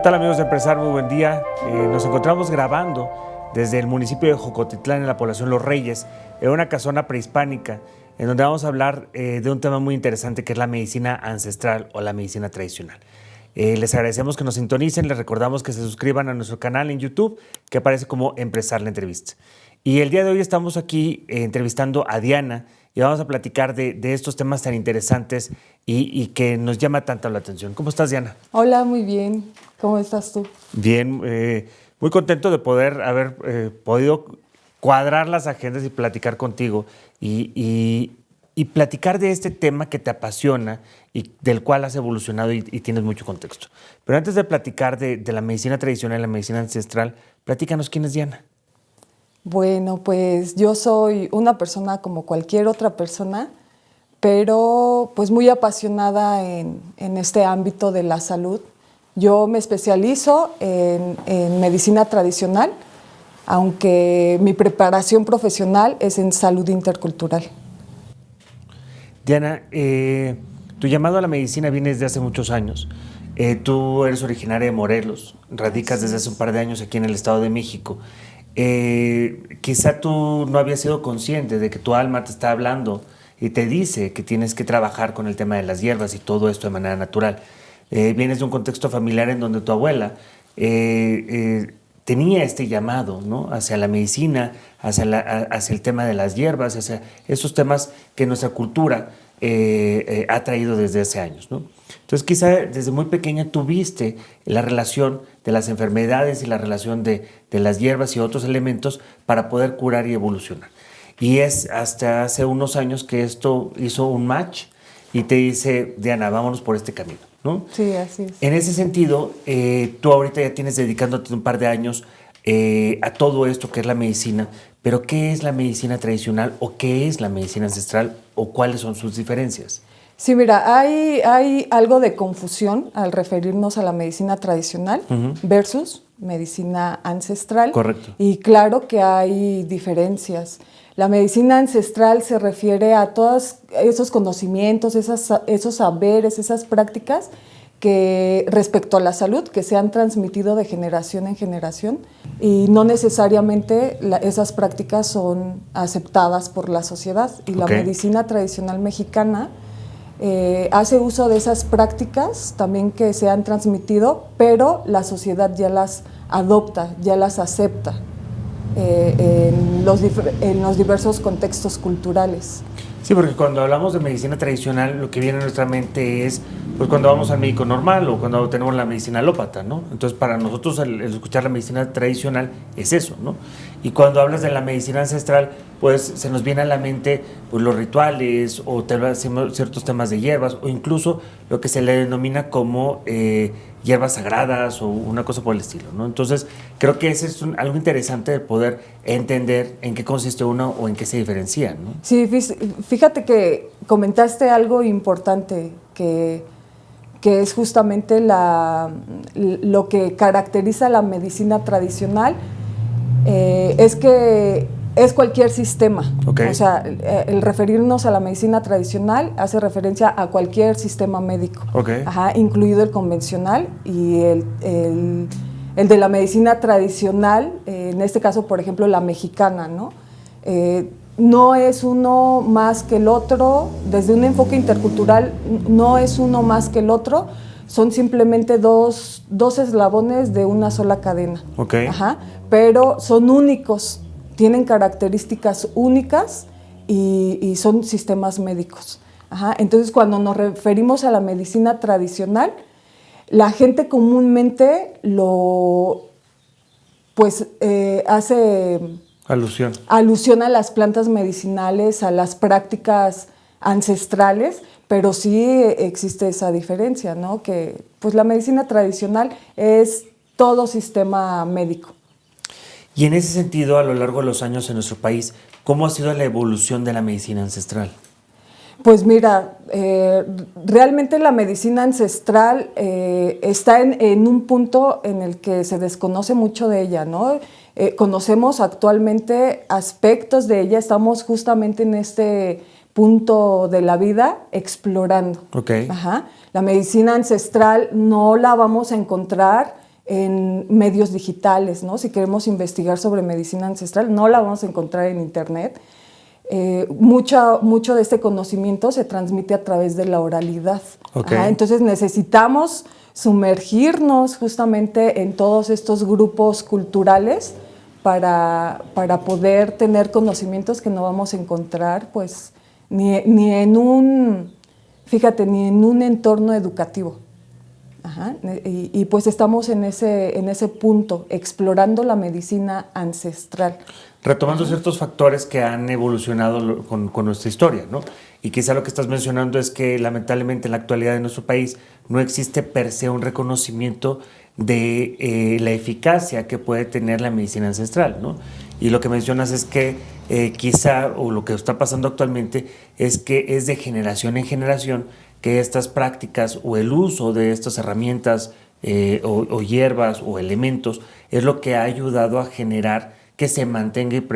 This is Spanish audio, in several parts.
¿Qué tal, amigos de Empresar? Muy buen día. Nos encontramos grabando desde el municipio de Jocotitlán, en la población Los Reyes, en una casona prehispánica, en donde vamos a hablar de un tema muy interesante que es la medicina ancestral o la medicina tradicional. Les agradecemos que nos sintonicen, les recordamos que se suscriban a nuestro canal en YouTube, que aparece como Empresar la Entrevista. Y el día de hoy estamos aquí entrevistando a Diana y vamos a platicar de estos temas tan interesantes y que nos llama tanto la atención. ¿Cómo estás, Diana? Hola, muy bien. ¿Cómo estás tú? Bien, muy contento de poder haber podido cuadrar las agendas y platicar contigo y platicar de este tema que te apasiona y del cual has evolucionado y tienes mucho contexto. Pero antes de platicar de la medicina tradicional y la medicina ancestral, platícanos quién es Diana. Bueno, pues yo soy una persona como cualquier otra persona, pero pues muy apasionada en este ámbito de la salud. Yo me especializo en medicina tradicional, aunque mi preparación profesional es en salud intercultural. Diana, tu llamado a la medicina viene desde hace muchos años. Tú eres originaria de Morelos, radicas desde hace un par de años aquí en el Estado de México. Quizá tú no habías sido consciente de que tu alma te está hablando y te dice que tienes que trabajar con el tema de las hierbas y todo esto de manera natural. Vienes de un contexto familiar en donde tu abuela tenía este llamado, ¿no?, hacia la medicina, hacia el tema de las hierbas, hacia esos temas que nuestra cultura ha traído desde hace años, ¿no? Entonces, quizá desde muy pequeña tuviste la relación de las enfermedades y la relación de las hierbas y otros elementos para poder curar y evolucionar. Y es hasta hace unos años que esto hizo un match y te dice, Diana, vámonos por este camino, ¿no? Sí, así es. En ese sentido, tú ahorita ya tienes dedicándote un par de años a todo esto que es la medicina, pero ¿qué es la medicina tradicional o qué es la medicina ancestral o cuáles son sus diferencias? Sí, mira, hay algo de confusión al referirnos a la medicina tradicional versus medicina ancestral. Correcto. Y claro que hay diferencias. La medicina ancestral se refiere a todos esos conocimientos, esos saberes, esas prácticas que respecto a la salud que se han transmitido de generación en generación y no necesariamente esas prácticas son aceptadas por la sociedad. Y la medicina tradicional mexicana hace uso de esas prácticas también que se han transmitido, pero la sociedad ya las adopta, ya las acepta en los diversos contextos culturales. Sí, porque cuando hablamos de medicina tradicional, lo que viene a nuestra mente es pues cuando vamos al médico normal o cuando tenemos la medicina alópata, ¿no? Entonces, para nosotros el escuchar la medicina tradicional es eso, ¿no? Y cuando hablas de la medicina ancestral, pues se nos viene a la mente pues, los rituales o ciertos temas de hierbas o incluso lo que se le denomina como hierbas sagradas o una cosa por el estilo, ¿no? Entonces, creo que ese es algo interesante de poder entender en qué consiste uno o en qué se diferencian, ¿no? Sí, fíjate que comentaste algo importante que es justamente lo que caracteriza la medicina tradicional, es que es cualquier sistema. O sea, el referirnos a la medicina tradicional hace referencia a cualquier sistema médico, incluido el convencional y el de la medicina tradicional, en este caso, por ejemplo, la mexicana, ¿no? No es uno más que el otro, desde un enfoque intercultural no es uno más que el otro, son simplemente dos eslabones de una sola cadena. Pero son únicos, tienen características únicas y son sistemas médicos. Entonces, cuando nos referimos a la medicina tradicional, la gente comúnmente hace alusión a las plantas medicinales, a las prácticas ancestrales, pero sí existe esa diferencia, ¿no? Que pues la medicina tradicional es todo sistema médico. Y en ese sentido, a lo largo de los años en nuestro país, ¿cómo ha sido la evolución de la medicina ancestral? Pues mira, realmente la medicina ancestral está en un punto en el que se desconoce mucho de ella, ¿no? Conocemos actualmente aspectos de ella, estamos justamente en este punto de la vida explorando. La medicina ancestral no la vamos a encontrar en medios digitales, ¿no? Si queremos investigar sobre medicina ancestral, no la vamos a encontrar en internet. Mucho de este conocimiento se transmite a través de la oralidad. Okay. Entonces necesitamos sumergirnos justamente en todos estos grupos culturales para poder tener conocimientos que no vamos a encontrar pues ni en un entorno educativo. Y pues estamos en ese punto, explorando la medicina ancestral. Retomando ciertos factores que han evolucionado con nuestra historia, ¿no? Y quizá lo que estás mencionando es que lamentablemente en la actualidad de nuestro país no existe per se un reconocimiento de la eficacia que puede tener la medicina ancestral, ¿no? Y lo que mencionas es que quizá, o lo que está pasando actualmente, es que es de generación en generación que estas prácticas o el uso de estas herramientas o hierbas o elementos es lo que ha ayudado a generar que se mantenga y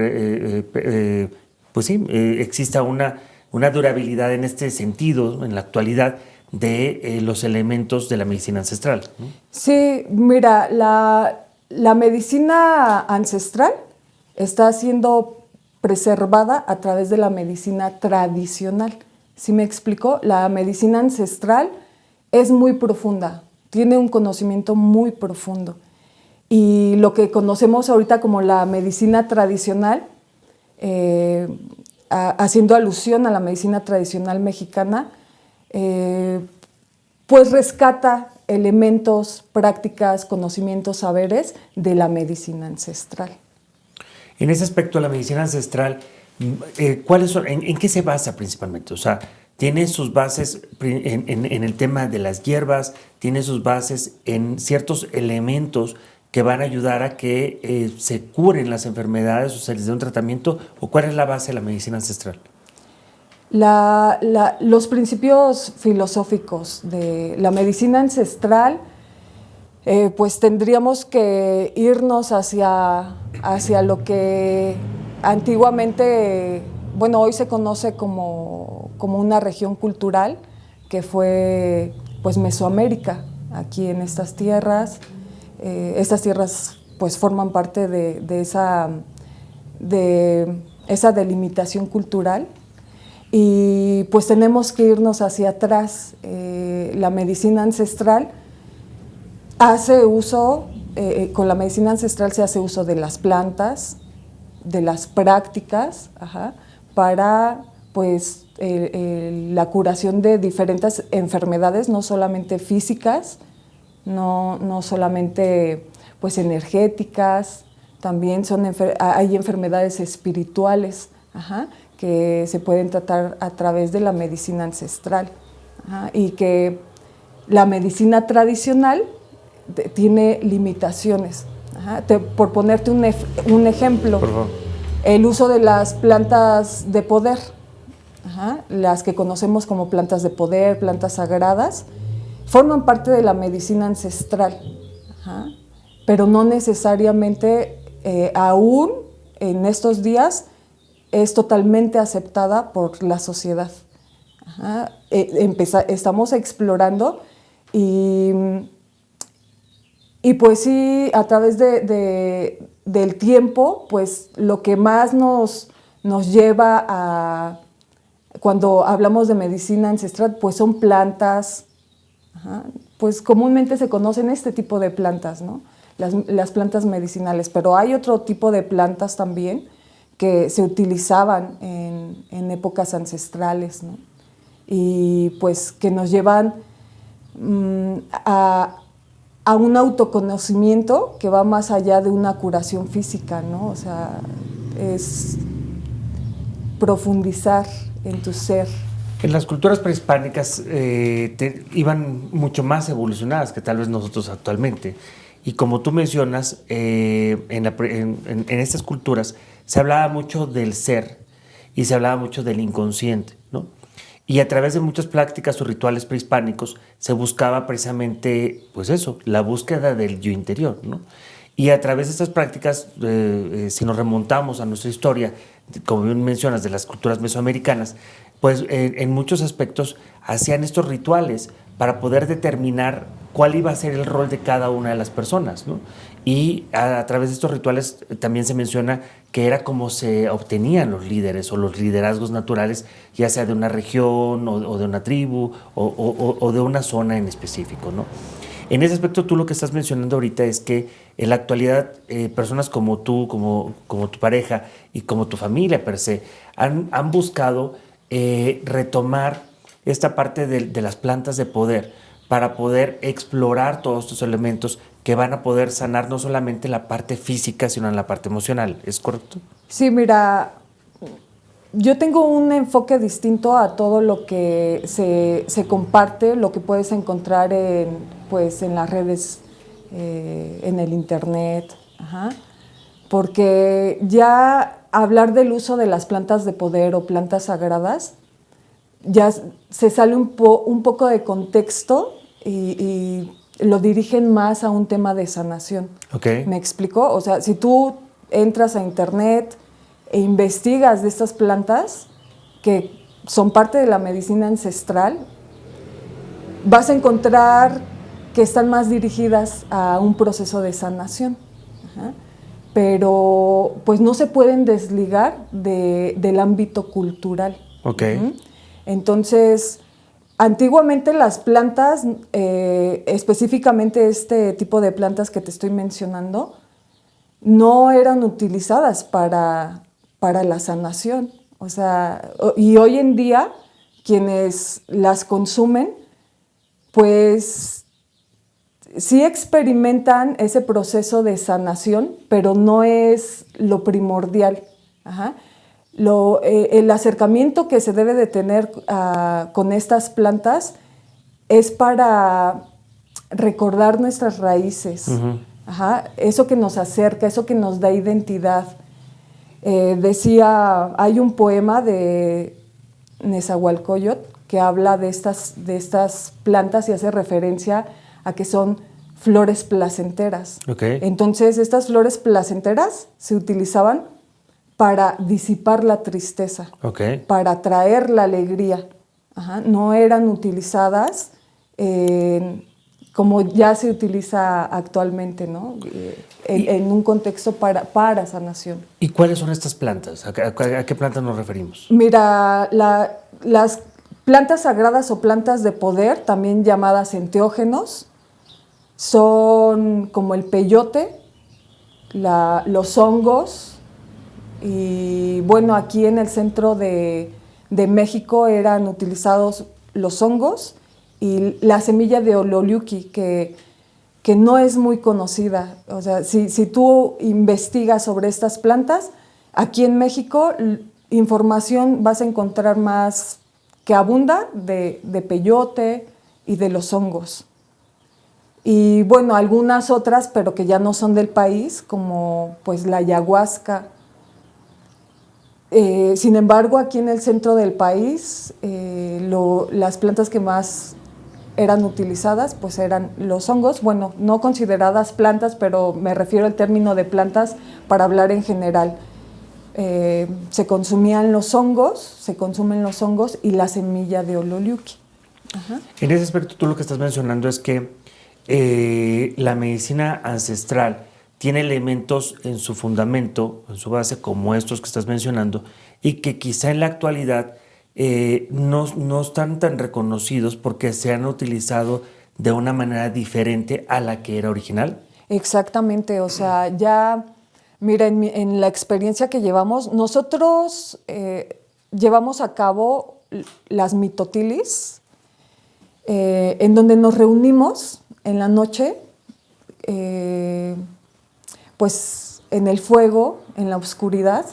exista una durabilidad en este sentido, en la actualidad, de los elementos de la medicina ancestral, ¿no? Sí, mira, la medicina ancestral está siendo preservada a través de la medicina tradicional. ¿Sí me explico? La medicina ancestral es muy profunda, tiene un conocimiento muy profundo. Y lo que conocemos ahorita como la medicina tradicional, haciendo alusión a la medicina tradicional mexicana, pues rescata elementos, prácticas, conocimientos, saberes de la medicina ancestral. En ese aspecto, la medicina ancestral, ¿cuáles son? ¿En qué se basa principalmente? O sea, ¿tiene sus bases en el tema de las hierbas? ¿Tiene sus bases en ciertos elementos que van a ayudar a que se curen las enfermedades o se les dé un tratamiento? ¿O cuál es la base de la medicina ancestral? Los principios filosóficos de la medicina ancestral, pues tendríamos que irnos hacia lo que antiguamente, bueno, hoy se conoce como una región cultural, que fue pues Mesoamérica, aquí en estas tierras. Estas tierras pues forman parte de esa delimitación cultural. Y pues tenemos que irnos hacia atrás. La medicina ancestral hace uso, con la medicina ancestral se hace uso de las plantas, de las prácticas, para pues la curación de diferentes enfermedades, no solamente físicas, no solamente pues energéticas, también hay enfermedades espirituales, que se pueden tratar a través de la medicina ancestral, y que la medicina tradicional tiene limitaciones. Por ponerte un ejemplo, Por favor. El uso de las plantas de poder, las que conocemos como plantas de poder, plantas sagradas, forman parte de la medicina ancestral, pero no necesariamente aún en estos días es totalmente aceptada por la sociedad. Estamos explorando y pues sí, a través del tiempo, pues lo que más nos lleva a, cuando hablamos de medicina ancestral, pues son plantas, pues comúnmente se conocen este tipo de plantas, ¿no? Las plantas medicinales, pero hay otro tipo de plantas también que se utilizaban en épocas ancestrales, ¿no? Y pues que nos llevan a un autoconocimiento que va más allá de una curación física, ¿no? O sea, es profundizar en tu ser. En las culturas prehispánicas iban mucho más evolucionadas que tal vez nosotros actualmente. Y como tú mencionas, en estas culturas se hablaba mucho del ser y se hablaba mucho del inconsciente, ¿no? Y a través de muchas prácticas o rituales prehispánicos se buscaba precisamente, pues eso, la búsqueda del yo interior, ¿no? Y a través de estas prácticas, si nos remontamos a nuestra historia, como bien mencionas, de las culturas mesoamericanas, pues en muchos aspectos hacían estos rituales para poder determinar cuál iba a ser el rol de cada una de las personas, ¿no? Y a través de estos rituales también se menciona que era como se obtenían los líderes o los liderazgos naturales, ya sea de una región o de una tribu o de una zona en específico, ¿no? En ese aspecto, tú lo que estás mencionando ahorita es que en la actualidad personas como tú, como tu pareja y como tu familia per se, han buscado retomar esta parte de las plantas de poder para poder explorar todos estos elementos que van a poder sanar no solamente la parte física, sino en la parte emocional. ¿Es correcto? Sí, mira, yo tengo un enfoque distinto a todo lo que se comparte, lo que puedes encontrar pues, en las redes, en el internet, ajá. Porque ya hablar del uso de las plantas de poder o plantas sagradas ya se sale un poco de contexto y lo dirigen más a un tema de sanación. Okay. ¿Me explico? O sea, si tú entras a internet e investigas de estas plantas que son parte de la medicina ancestral, vas a encontrar que están más dirigidas a un proceso de sanación. Ajá. Pero pues no se pueden desligar del ámbito cultural. Okay. Uh-huh. Entonces, antiguamente las plantas, específicamente este tipo de plantas que te estoy mencionando, no eran utilizadas para la sanación. O sea, y hoy en día quienes las consumen, pues sí experimentan ese proceso de sanación, pero no es lo primordial. Ajá. El acercamiento que se debe de tener con estas plantas es para recordar nuestras raíces. Uh-huh. Ajá, eso que nos acerca, eso que nos da identidad. Hay un poema de Nezahualcóyotl que habla de estas plantas y hace referencia a que son flores placenteras. Okay. Entonces, estas flores placenteras se utilizaban para disipar la tristeza, okay, para traer la alegría. Ajá, no eran utilizadas como ya se utiliza actualmente, ¿no? En un contexto para sanación. ¿Y cuáles son estas plantas? ¿A qué plantas nos referimos? Mira, las plantas sagradas o plantas de poder, también llamadas enteógenos, son como el peyote, los hongos, y bueno, aquí en el centro de México eran utilizados los hongos y la semilla de ololiuqui, que no es muy conocida. O sea, si tú investigas sobre estas plantas, aquí en México información vas a encontrar más que abunda de peyote y de los hongos. Y bueno, algunas otras, pero que ya no son del país, como pues la ayahuasca. Sin embargo, aquí en el centro del país, las plantas que más eran utilizadas pues eran los hongos, bueno, no consideradas plantas, pero me refiero al término de plantas para hablar en general. Se consumen los hongos y la semilla de ololiuqui. Ajá. En ese aspecto, tú lo que estás mencionando es que la medicina ancestral tiene elementos en su fundamento, en su base, como estos que estás mencionando, y que quizá en la actualidad no están tan reconocidos porque se han utilizado de una manera diferente a la que era original. Exactamente, o sea, ya, mira, en la experiencia que llevamos, nosotros llevamos a cabo las mitotilis, en donde nos reunimos en la noche, pues en el fuego, en la oscuridad,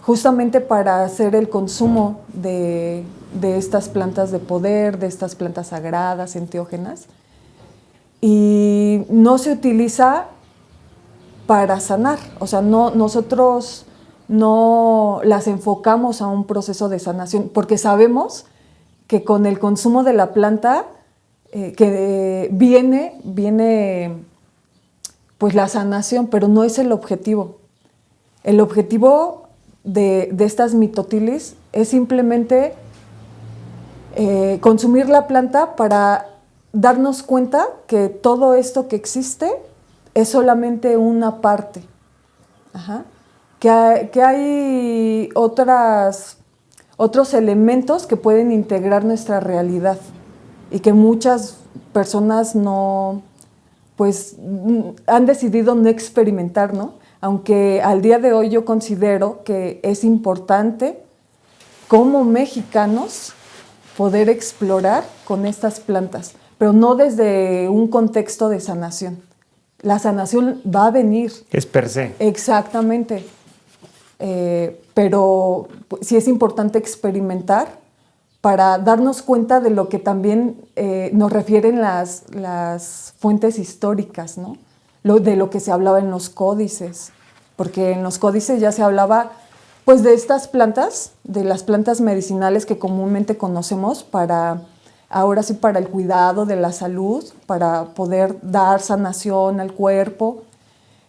justamente para hacer el consumo de estas plantas de poder, de estas plantas sagradas, enteógenas. Y no se utiliza para sanar, o sea, nosotros no las enfocamos a un proceso de sanación, porque sabemos que con el consumo de la planta que viene pues la sanación, pero no es el objetivo. El objetivo de estas mitotilis es simplemente consumir la planta para darnos cuenta que todo esto que existe es solamente una parte. Ajá. Que hay otros elementos que pueden integrar nuestra realidad y que muchas personas no, pues, han decidido no experimentar, ¿no? Aunque al día de hoy yo considero que es importante como mexicanos poder explorar con estas plantas, pero no desde un contexto de sanación. La sanación va a venir. Es per se. Exactamente. Pero sí es importante experimentar para darnos cuenta de lo que también nos refieren las fuentes históricas, ¿no? De lo que se hablaba en los códices, porque en los códices ya se hablaba pues de estas plantas, de las plantas medicinales que comúnmente conocemos ahora sí para el cuidado de la salud, para poder dar sanación al cuerpo,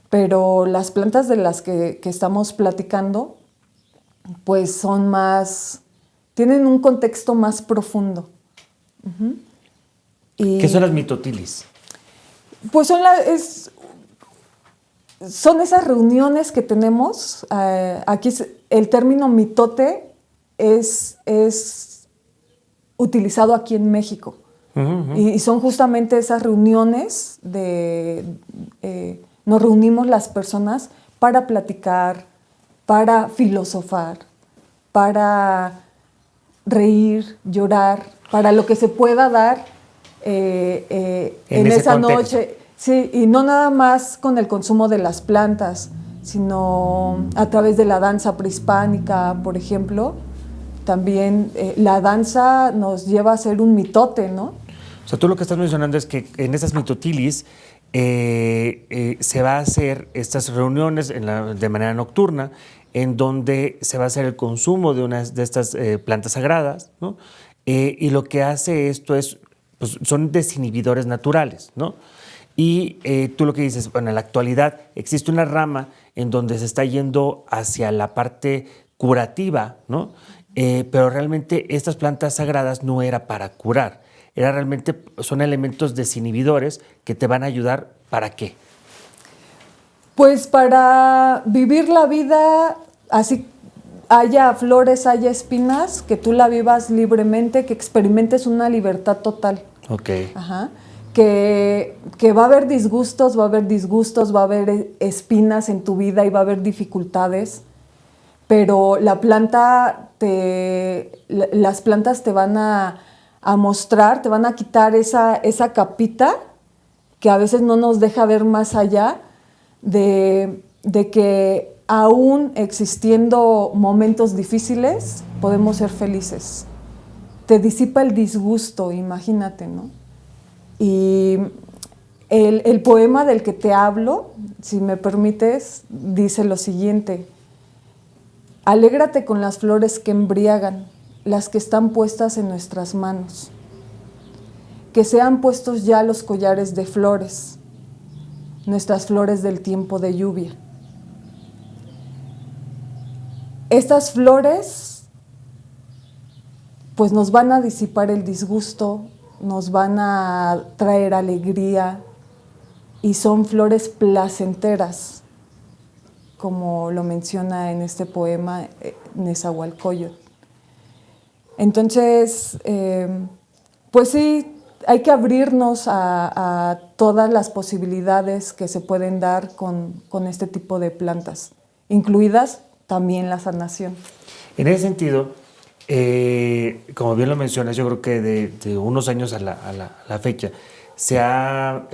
pero las plantas de las que estamos platicando pues son tienen un contexto más profundo. Uh-huh. ¿Qué son las mitotilis? Pues son esas reuniones que tenemos. Aquí el término mitote es utilizado aquí en México. Uh-huh. Y son justamente esas reuniones nos reunimos las personas para platicar, para filosofar, para reír, llorar, para lo que se pueda dar en esa contexto. noche. Sí, y no nada más con el consumo de las plantas, sino a través de la danza prehispánica, por ejemplo. También la danza nos lleva a ser un mitote, ¿no? O sea, tú lo que estás mencionando es que en esas mitotilis se va a hacer estas reuniones de manera nocturna, en donde se va a hacer el consumo de unas de estas plantas sagradas, ¿no? Y lo que hace esto pues, son desinhibidores naturales, ¿no? Y tú lo que dices, bueno, en la actualidad existe una rama en donde se está yendo hacia la parte curativa, ¿no? Pero realmente estas plantas sagradas no era para curar, son elementos desinhibidores que te van a ayudar, ¿para qué? Pues para vivir la vida así, haya flores, haya espinas, que tú la vivas libremente, que experimentes una libertad total. Ok. Ajá. Que va a haber disgustos, va a haber espinas en tu vida y va a haber dificultades, pero las plantas te van a mostrar, te van a quitar esa capita que a veces no nos deja ver más allá de que aún existiendo momentos difíciles podemos ser felices. Te disipa el disgusto, imagínate, ¿no? Y el poema del que te hablo, si me permites, dice lo siguiente: alégrate con las flores que embriagan, las que están puestas en nuestras manos. Que sean puestos ya los collares de flores, nuestras flores del tiempo de lluvia. Estas flores pues nos van a disipar el disgusto, nos van a traer alegría y son flores placenteras, como lo menciona en este poema Nezahualcóyotl. Entonces, pues sí, hay que abrirnos a todas las posibilidades que se pueden dar con este tipo de plantas, incluidas también la sanación. En ese sentido, como bien lo mencionas, yo creo que de unos años a la fecha se ha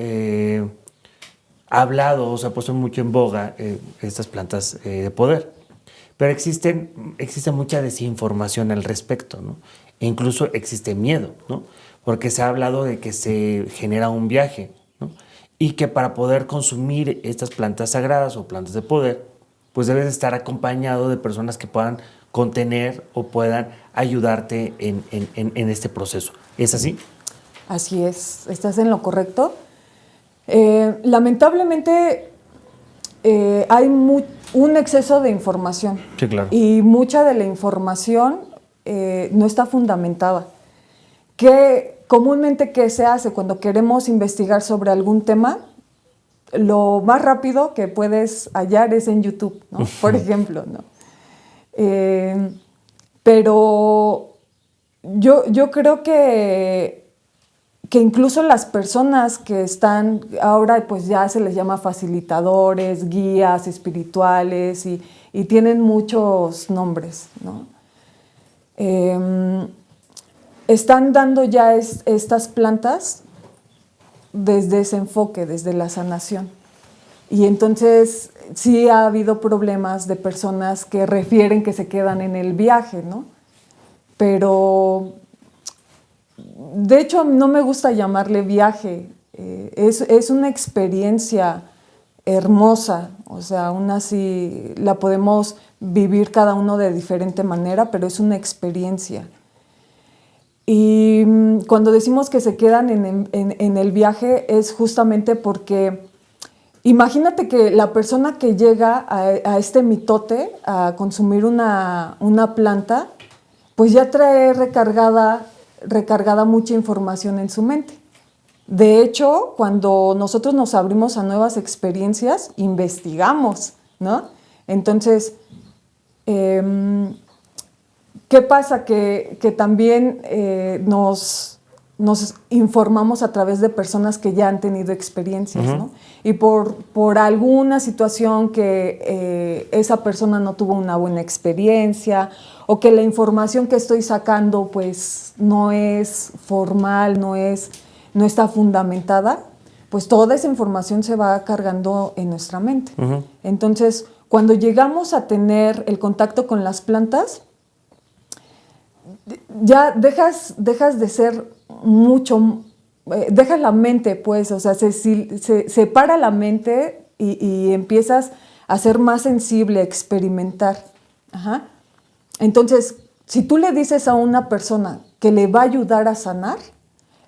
hablado, o se ha puesto mucho en boga estas plantas de poder, pero existe mucha desinformación al respecto, ¿no? E incluso existe miedo, ¿no? Porque se ha hablado de que se genera un viaje, ¿no? Y que para poder consumir estas plantas sagradas o plantas de poder, pues debes estar acompañado de personas que puedan contener o puedan ayudarte en este proceso. ¿Es así? Así es, estás en lo correcto. Lamentablemente hay un exceso de información. Sí, claro. Y mucha de la información no está fundamentada. comúnmente, ¿qué se hace cuando queremos investigar sobre algún tema? Lo más rápido que puedes hallar es en YouTube, ¿no? Por ejemplo, ¿no? Pero yo creo que incluso las personas que están, ahora pues ya se les llama facilitadores, guías espirituales y tienen muchos nombres, ¿no? Están dando ya estas plantas desde ese enfoque, desde la sanación. Y entonces sí ha habido problemas de personas que refieren que se quedan en el viaje, ¿no? Pero de hecho no me gusta llamarle viaje, es una experiencia hermosa, o sea, aún así la podemos vivir cada uno de diferente manera, pero es una experiencia. Y cuando decimos que se quedan en el viaje es justamente porque imagínate que la persona que llega a este mitote a consumir una planta, pues ya trae recargada mucha información en su mente. De hecho, cuando nosotros nos abrimos a nuevas experiencias, investigamos, ¿no? Entonces, ¿qué pasa? Que también nos informamos a través de personas que ya han tenido experiencias, ¿no? Y por alguna situación que esa persona no tuvo una buena experiencia o que la información que estoy sacando pues no es formal, no está fundamentada, pues toda esa información se va cargando en nuestra mente. Entonces, cuando llegamos a tener el contacto con las plantas, ya dejas de ser mucho, dejas la mente, pues, o sea, se separa la mente y empiezas a ser más sensible, a experimentar. Ajá. Entonces, si tú le dices a una persona que le va a ayudar a sanar,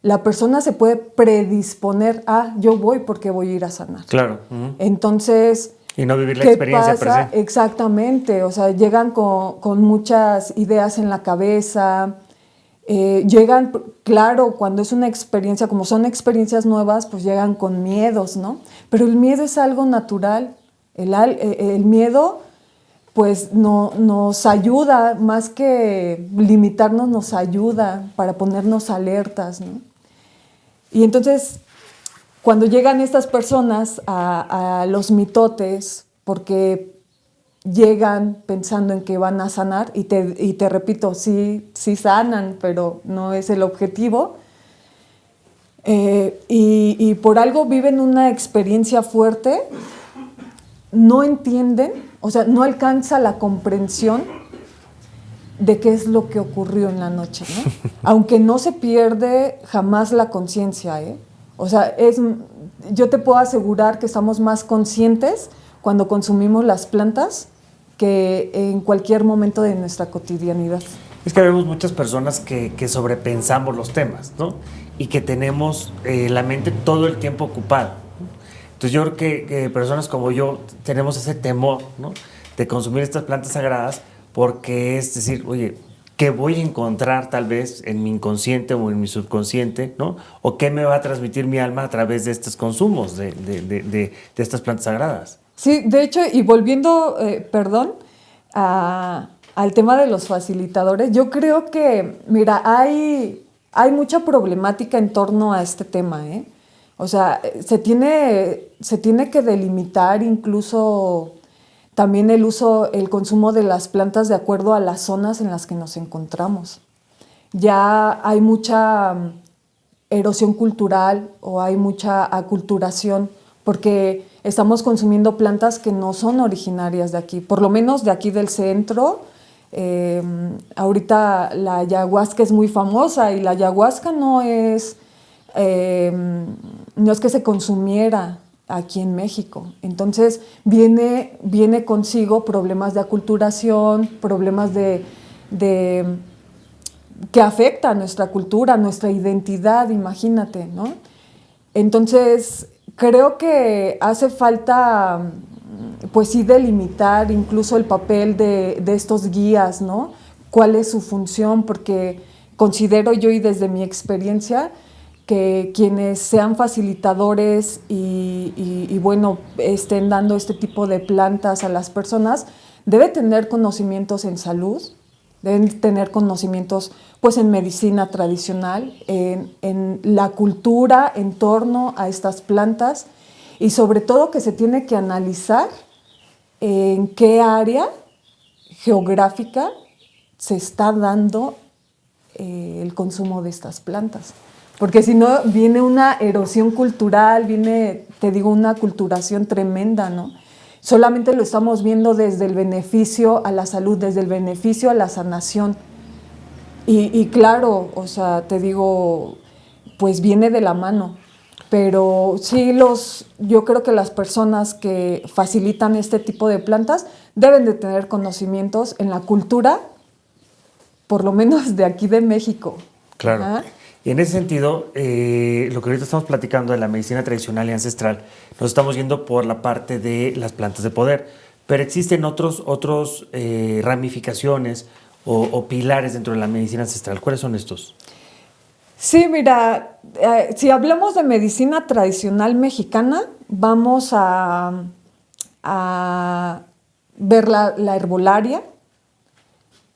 la persona se puede predisponer a, yo voy porque voy a ir a sanar. Claro. Entonces, y no vivir la experiencia per se. Exactamente, o sea, llegan con muchas ideas en la cabeza, llegan, claro, cuando es una experiencia, como son experiencias nuevas, pues llegan con miedos, ¿no? Pero el miedo es algo natural, el miedo pues nos ayuda, más que limitarnos, nos ayuda para ponernos alertas, ¿no? Y entonces, cuando llegan estas personas a los mitotes, porque llegan pensando en que van a sanar, y te repito, sí sanan, pero no es el objetivo, y por algo viven una experiencia fuerte, no entienden, o sea, no alcanza la comprensión de qué es lo que ocurrió en la noche, ¿no? Aunque no se pierde jamás la conciencia, ¿eh? O sea, yo te puedo asegurar que estamos más conscientes cuando consumimos las plantas que en cualquier momento de nuestra cotidianidad. Es que vemos muchas personas que sobrepensamos los temas, ¿no? Y que tenemos la mente todo el tiempo ocupada. Entonces yo creo que personas como yo tenemos ese temor, ¿no? De consumir estas plantas sagradas, porque es decir, oye, ¿qué voy a encontrar tal vez en mi inconsciente o en mi subconsciente, ¿no? O qué me va a transmitir mi alma a través de estos consumos de estas plantas sagradas. Sí, de hecho, y volviendo, al tema de los facilitadores, yo creo que, mira, hay mucha problemática en torno a este tema, ¿eh? O sea, se tiene que delimitar incluso también el consumo de las plantas de acuerdo a las zonas en las que nos encontramos. Ya hay mucha erosión cultural o hay mucha aculturación porque estamos consumiendo plantas que no son originarias de aquí, por lo menos de aquí del centro. Ahorita la ayahuasca es muy famosa y la ayahuasca no es que se consumiera aquí en México. Entonces viene consigo problemas de aculturación, problemas que afectan a nuestra cultura, nuestra identidad, imagínate, ¿no? Entonces creo que hace falta, pues sí, delimitar incluso el papel de estos guías, ¿no? ¿Cuál es su función? Porque considero yo y desde mi experiencia que quienes sean facilitadores y bueno, estén dando este tipo de plantas a las personas, deben tener conocimientos en salud, deben tener conocimientos pues en medicina tradicional, en la cultura en torno a estas plantas y sobre todo que se tiene que analizar en qué área geográfica se está dando el consumo de estas plantas. Porque si no, viene una erosión cultural, viene, te digo, una aculturación tremenda, ¿no? Solamente lo estamos viendo desde el beneficio a la salud, desde el beneficio a la sanación. Y claro, o sea, te digo, pues viene de la mano. Pero sí, yo creo que las personas que facilitan este tipo de plantas deben de tener conocimientos en la cultura, por lo menos de aquí de México. Claro. ¿Ah? Y en ese sentido, lo que ahorita estamos platicando de la medicina tradicional y ancestral, nos estamos yendo por la parte de las plantas de poder, pero existen otros ramificaciones o pilares dentro de la medicina ancestral. ¿Cuáles son estos? Sí, mira, si hablamos de medicina tradicional mexicana, vamos a ver la herbolaria,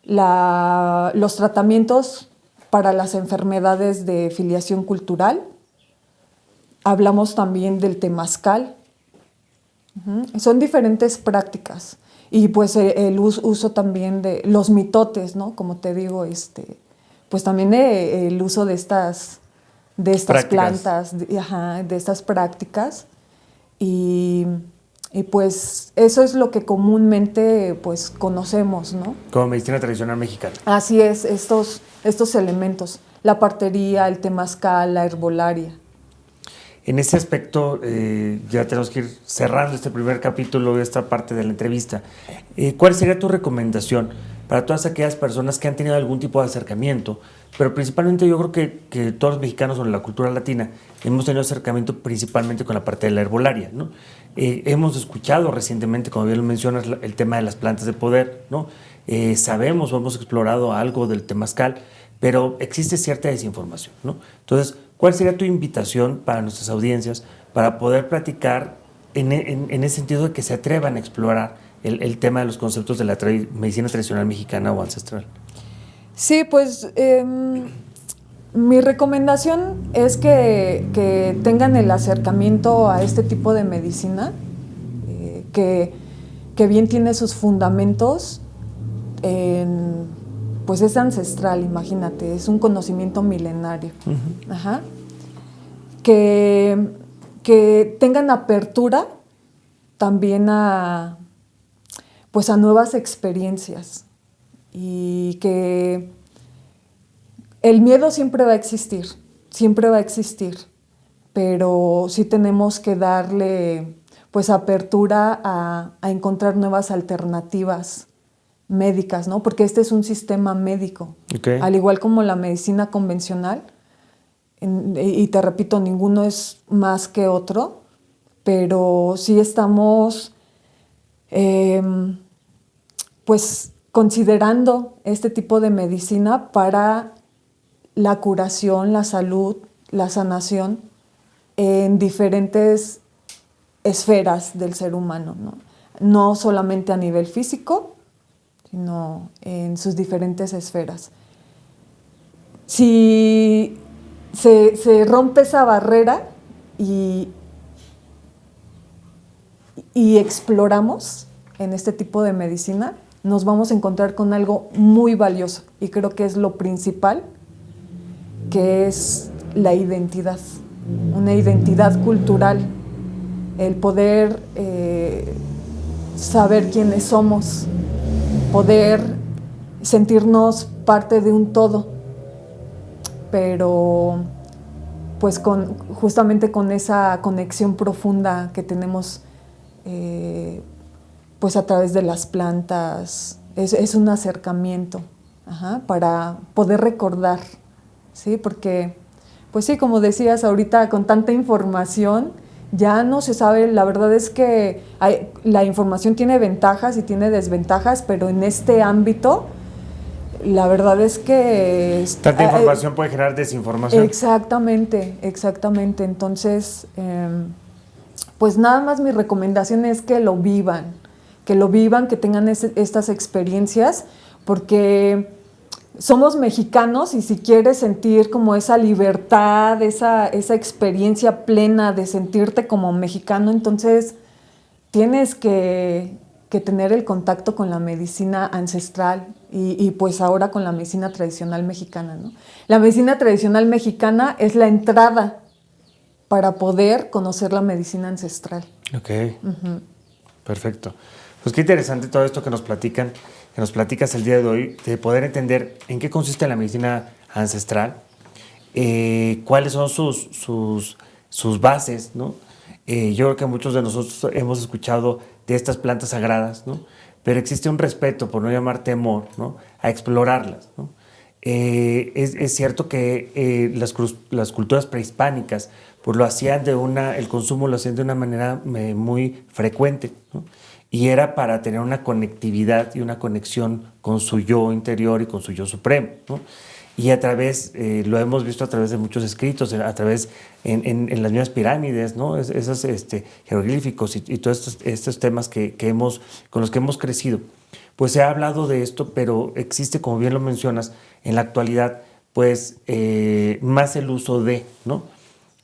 los tratamientos para las enfermedades de filiación cultural. Hablamos también del temazcal. Son diferentes prácticas. Y pues el uso también de los mitotes, ¿no? Como te digo, pues también el uso de estas plantas, de estas prácticas. Y pues eso es lo que comúnmente pues conocemos, ¿no? Como medicina tradicional mexicana. Así es, estos elementos, la partería, el temazcal, la herbolaria. En ese aspecto, ya tenemos que ir cerrando este primer capítulo de esta parte de la entrevista. ¿Cuál sería tu recomendación para todas aquellas personas que han tenido algún tipo de acercamiento? Pero principalmente yo creo que todos los mexicanos o en la cultura latina hemos tenido acercamiento principalmente con la parte de la herbolaria, ¿no? Hemos escuchado recientemente, como bien lo mencionas, el tema de las plantas de poder, ¿no? Sabemos o hemos explorado algo del temazcal, pero existe cierta desinformación, ¿no? Entonces, ¿cuál sería tu invitación para nuestras audiencias para poder platicar en ese sentido de que se atrevan a explorar el tema de los conceptos de la medicina tradicional mexicana o ancestral? Sí, pues mi recomendación es que tengan el acercamiento a este tipo de medicina, que bien tiene sus fundamentos pues es ancestral, imagínate, es un conocimiento milenario. Uh-huh. Ajá. Que tengan apertura también a nuevas experiencias y que el miedo siempre va a existir, pero sí tenemos que darle pues apertura a encontrar nuevas alternativas médicas, ¿no? Porque este es un sistema médico, okay, al igual como la medicina convencional, y te repito, ninguno es más que otro, pero sí estamos pues considerando este tipo de medicina para la curación, la salud, la sanación en diferentes esferas del ser humano, ¿no? No solamente a nivel físico, sino en sus diferentes esferas. Si se rompe esa barrera y exploramos en este tipo de medicina, nos vamos a encontrar con algo muy valioso y creo que es lo principal, que es la identidad, una identidad cultural, el poder saber quiénes somos, poder sentirnos parte de un todo, pero pues justamente con esa conexión profunda que tenemos pues a través de las plantas, es un acercamiento, para poder recordar, ¿sí? Porque, pues sí, como decías ahorita, con tanta información, ya no se sabe. La verdad es que la información tiene ventajas y tiene desventajas, pero en este ámbito la verdad es que... Tanta información puede generar desinformación. Exactamente. Entonces, pues nada más mi recomendación es que lo vivan, que tengan estas experiencias, porque somos mexicanos y si quieres sentir como esa libertad, esa experiencia plena de sentirte como mexicano, entonces tienes que tener el contacto con la medicina ancestral y pues ahora con la medicina tradicional mexicana, ¿no? La medicina tradicional mexicana es la entrada para poder conocer la medicina ancestral. Ok, perfecto. Pues qué interesante todo esto que nos platicas el día de hoy, de poder entender en qué consiste la medicina ancestral, cuáles son sus bases, ¿no? Yo creo que muchos de nosotros hemos escuchado de estas plantas sagradas, ¿no? Pero existe un respeto, por no llamar temor, ¿no?, a explorarlas, ¿no? Es cierto que las culturas prehispánicas pues lo hacían el consumo lo hacían de una manera muy frecuente, ¿no? Y era para tener una conectividad y una conexión con su yo interior y con su yo supremo, ¿no? Y a través, lo hemos visto a través de muchos escritos, a través en las mismas pirámides, ¿no? Esos jeroglíficos y todos estos temas con los que hemos crecido. Pues se ha hablado de esto, pero existe, como bien lo mencionas, en la actualidad, pues más el uso de, ¿no?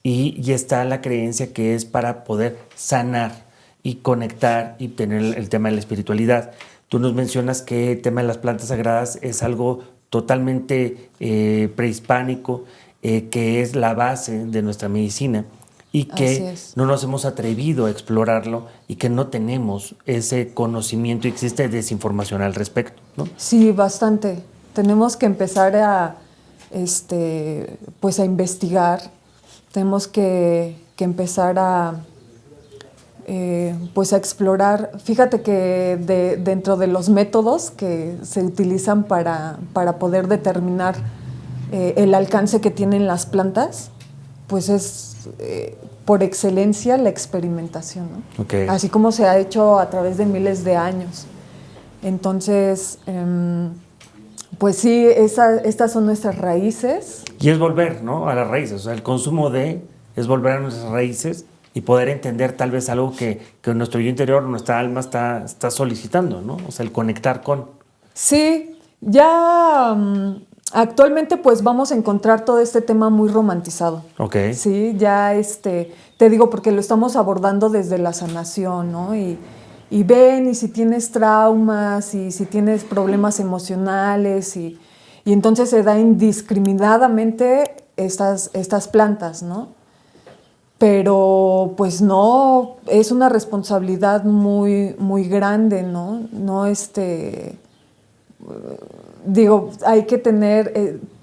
Y está la creencia que es para poder sanar y conectar y tener el tema de la espiritualidad. Tú nos mencionas que el tema de las plantas sagradas es algo totalmente prehispánico, que es la base de nuestra medicina y que no nos hemos atrevido a explorarlo y que no tenemos ese conocimiento y existe desinformación al respecto, ¿no? Sí, bastante. Tenemos que empezar pues a investigar, tenemos que empezar pues a explorar. Fíjate que dentro de los métodos que se utilizan para poder determinar el alcance que tienen las plantas, pues es por excelencia la experimentación, ¿no? Okay. Así como se ha hecho a través de miles de años. Entonces, pues sí, estas son nuestras raíces. Y es volver, ¿no?, a las raíces. O sea, el consumo es volver a nuestras raíces y poder entender tal vez algo que nuestro yo interior, nuestra alma está solicitando, ¿no? O sea, el conectar con. Sí, ya actualmente pues vamos a encontrar todo este tema muy romantizado. Ok. Sí, ya te digo porque lo estamos abordando desde la sanación, ¿no? Y ven, y si tienes traumas, y si tienes problemas emocionales, y entonces se da indiscriminadamente estas plantas, ¿no? Pero pues no, es una responsabilidad muy, muy grande, ¿no? No digo, hay que tener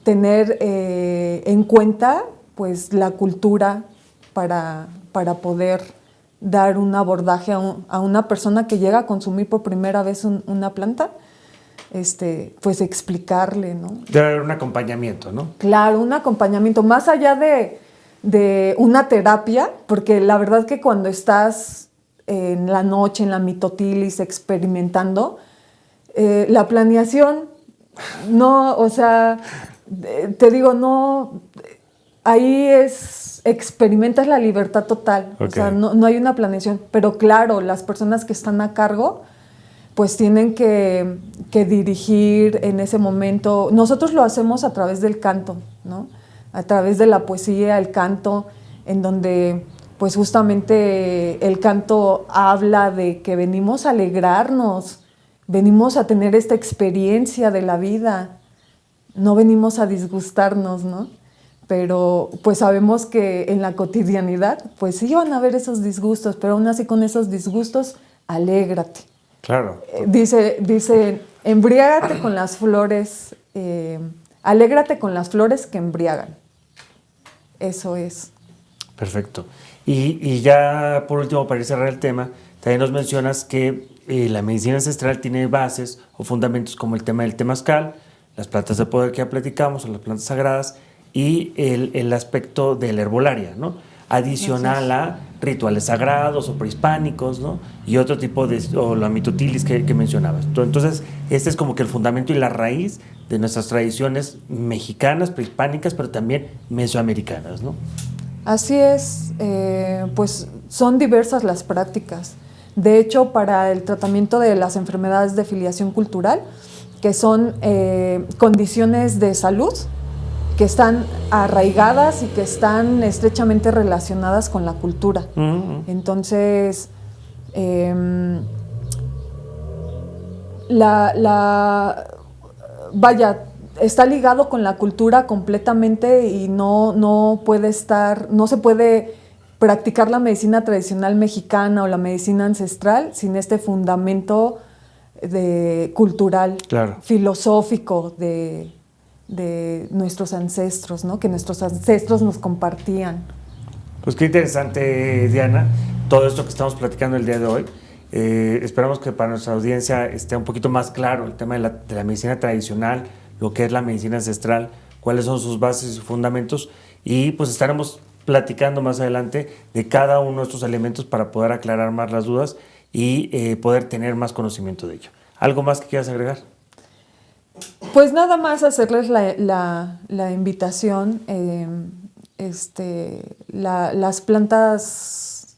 en cuenta pues la cultura para poder dar un abordaje a una persona que llega a consumir por primera vez una planta, pues explicarle, ¿no? Debe haber un acompañamiento, ¿no? Claro, un acompañamiento, más allá de una terapia, porque la verdad que cuando estás en la noche, en la mitotilis, experimentando, la planeación, no, o sea, te digo, no, ahí experimentas la libertad total, okay. O sea, no hay una planeación, pero claro, las personas que están a cargo, pues tienen que dirigir en ese momento. Nosotros lo hacemos a través del canto, ¿no? A través de la poesía, el canto, en donde pues justamente el canto habla de que venimos a alegrarnos, venimos a tener esta experiencia de la vida, no venimos a disgustarnos, ¿no? Pero pues sabemos que en la cotidianidad pues sí van a haber esos disgustos, pero aún así con esos disgustos, alégrate. Claro. Dice, embriágate con las flores, alégrate con las flores que embriagan. Eso es. Perfecto. Y ya por último, para cerrar el tema, también nos mencionas que la medicina ancestral tiene bases o fundamentos como el tema del temazcal, las plantas de poder que ya platicamos, o las plantas sagradas, y el aspecto de la herbolaria, ¿no? adicional a rituales sagrados o prehispánicos, ¿no? Y otro tipo o la mitutilis que mencionabas. Entonces, este es como que el fundamento y la raíz de nuestras tradiciones mexicanas, prehispánicas, pero también mesoamericanas, ¿no? Así es, pues son diversas las prácticas. De hecho, para el tratamiento de las enfermedades de filiación cultural, que son condiciones de salud que están arraigadas y que están estrechamente relacionadas con la cultura. Entonces, vaya, está ligado con la cultura completamente y no se puede practicar la medicina tradicional mexicana o la medicina ancestral sin este fundamento cultural, claro, filosófico de nuestros ancestros, ¿no? Que nuestros ancestros nos compartían. Pues qué interesante, Diana, todo esto que estamos platicando el día de hoy. Esperamos que para nuestra audiencia esté un poquito más claro el tema de la medicina tradicional, lo que es la medicina ancestral, cuáles son sus bases y fundamentos, y pues estaremos platicando más adelante de cada uno de estos elementos para poder aclarar más las dudas y poder tener más conocimiento de ello. ¿Algo más que quieras agregar? Pues nada más hacerles la invitación. Las plantas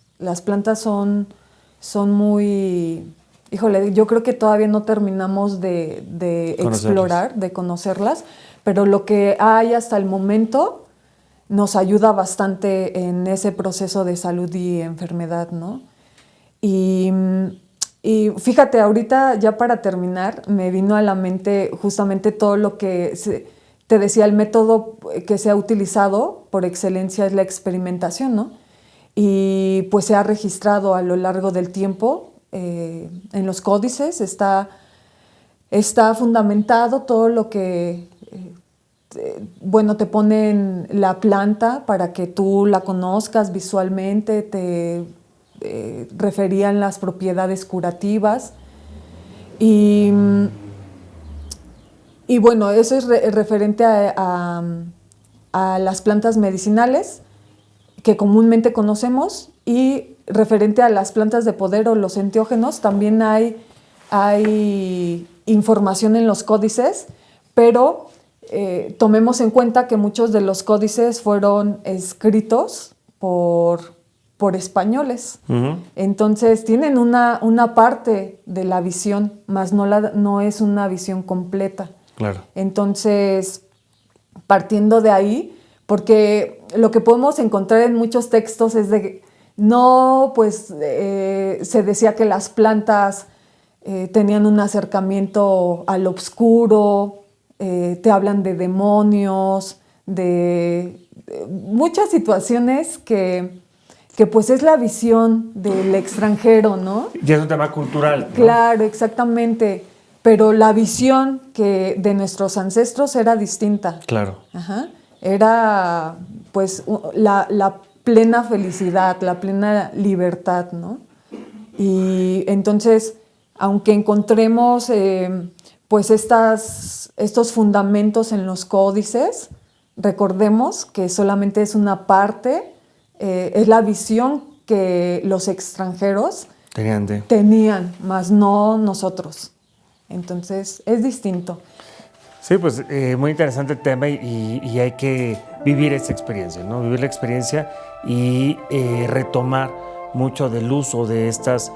son muy... Híjole, yo creo que todavía no terminamos de explorar, de conocerlas, pero lo que hay hasta el momento nos ayuda bastante en ese proceso de salud y enfermedad, ¿no? Y fíjate, ahorita ya para terminar, me vino a la mente justamente todo lo que te decía, el método que se ha utilizado por excelencia es la experimentación, ¿no? Y pues se ha registrado a lo largo del tiempo en los códices, está fundamentado todo lo que, te ponen la planta para que tú la conozcas visualmente, te referían las propiedades curativas y bueno, eso es referente a las plantas medicinales que comúnmente conocemos, y referente a las plantas de poder o los enteógenos también hay información en los códices, pero tomemos en cuenta que muchos de los códices fueron escritos por españoles. Entonces tienen una parte de la visión, más no es una visión completa. Claro. Entonces, partiendo de ahí, porque lo que podemos encontrar en muchos textos es de se decía que las plantas tenían un acercamiento al oscuro, te hablan de demonios, de muchas situaciones que pues es la visión del extranjero, ¿no? Y es un tema cultural, ¿no? Claro, exactamente. Pero la visión de nuestros ancestros era distinta. Claro. Ajá. Era pues la plena felicidad, la plena libertad, ¿no? Y entonces, aunque encontremos pues estos fundamentos en los códices, recordemos que solamente es una parte, es la visión que los extranjeros tenían, más no nosotros. Entonces, es distinto. Sí, pues muy interesante el tema y hay que vivir esa experiencia, ¿no? Vivir la experiencia y retomar mucho del uso de estas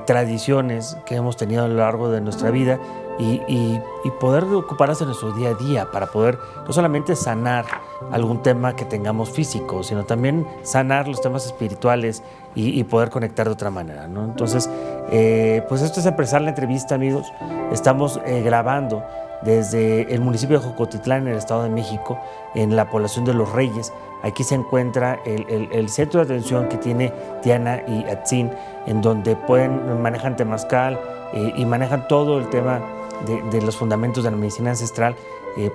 tradiciones que hemos tenido a lo largo de nuestra vida y poder ocuparnos de nuestro día a día para poder no solamente sanar algún tema que tengamos físico, sino también sanar los temas espirituales y poder conectar de otra manera, ¿no? Entonces, pues esto es empezar la entrevista, amigos. Estamos grabando desde el municipio de Jocotitlán, en el Estado de México, en la población de Los Reyes. Aquí se encuentra el centro de atención que tiene Diana y Atzin, en donde manejan temazcal y manejan todo el tema de los fundamentos de la medicina ancestral.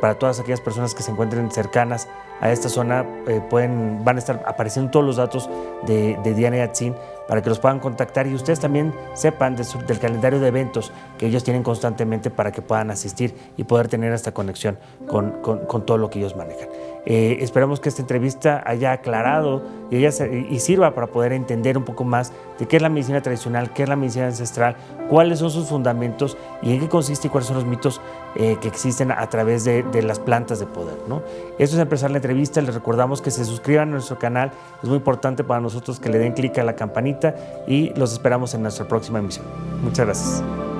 Para todas aquellas personas que se encuentren cercanas a esta zona, van a estar apareciendo todos los datos de Diana y Atzin para que los puedan contactar y ustedes también sepan del calendario de eventos que ellos tienen constantemente para que puedan asistir y poder tener esta conexión con todo lo que ellos manejan. Esperamos que esta entrevista haya aclarado y sirva para poder entender un poco más de qué es la medicina tradicional, qué es la medicina ancestral, cuáles son sus fundamentos y en qué consiste y cuáles son los mitos que existen a través de las plantas de poder, ¿no? Esto es empezar la entrevista. Les recordamos que se suscriban a nuestro canal. Es muy importante para nosotros que le den clic a la campanita y los esperamos en nuestra próxima emisión. Muchas gracias.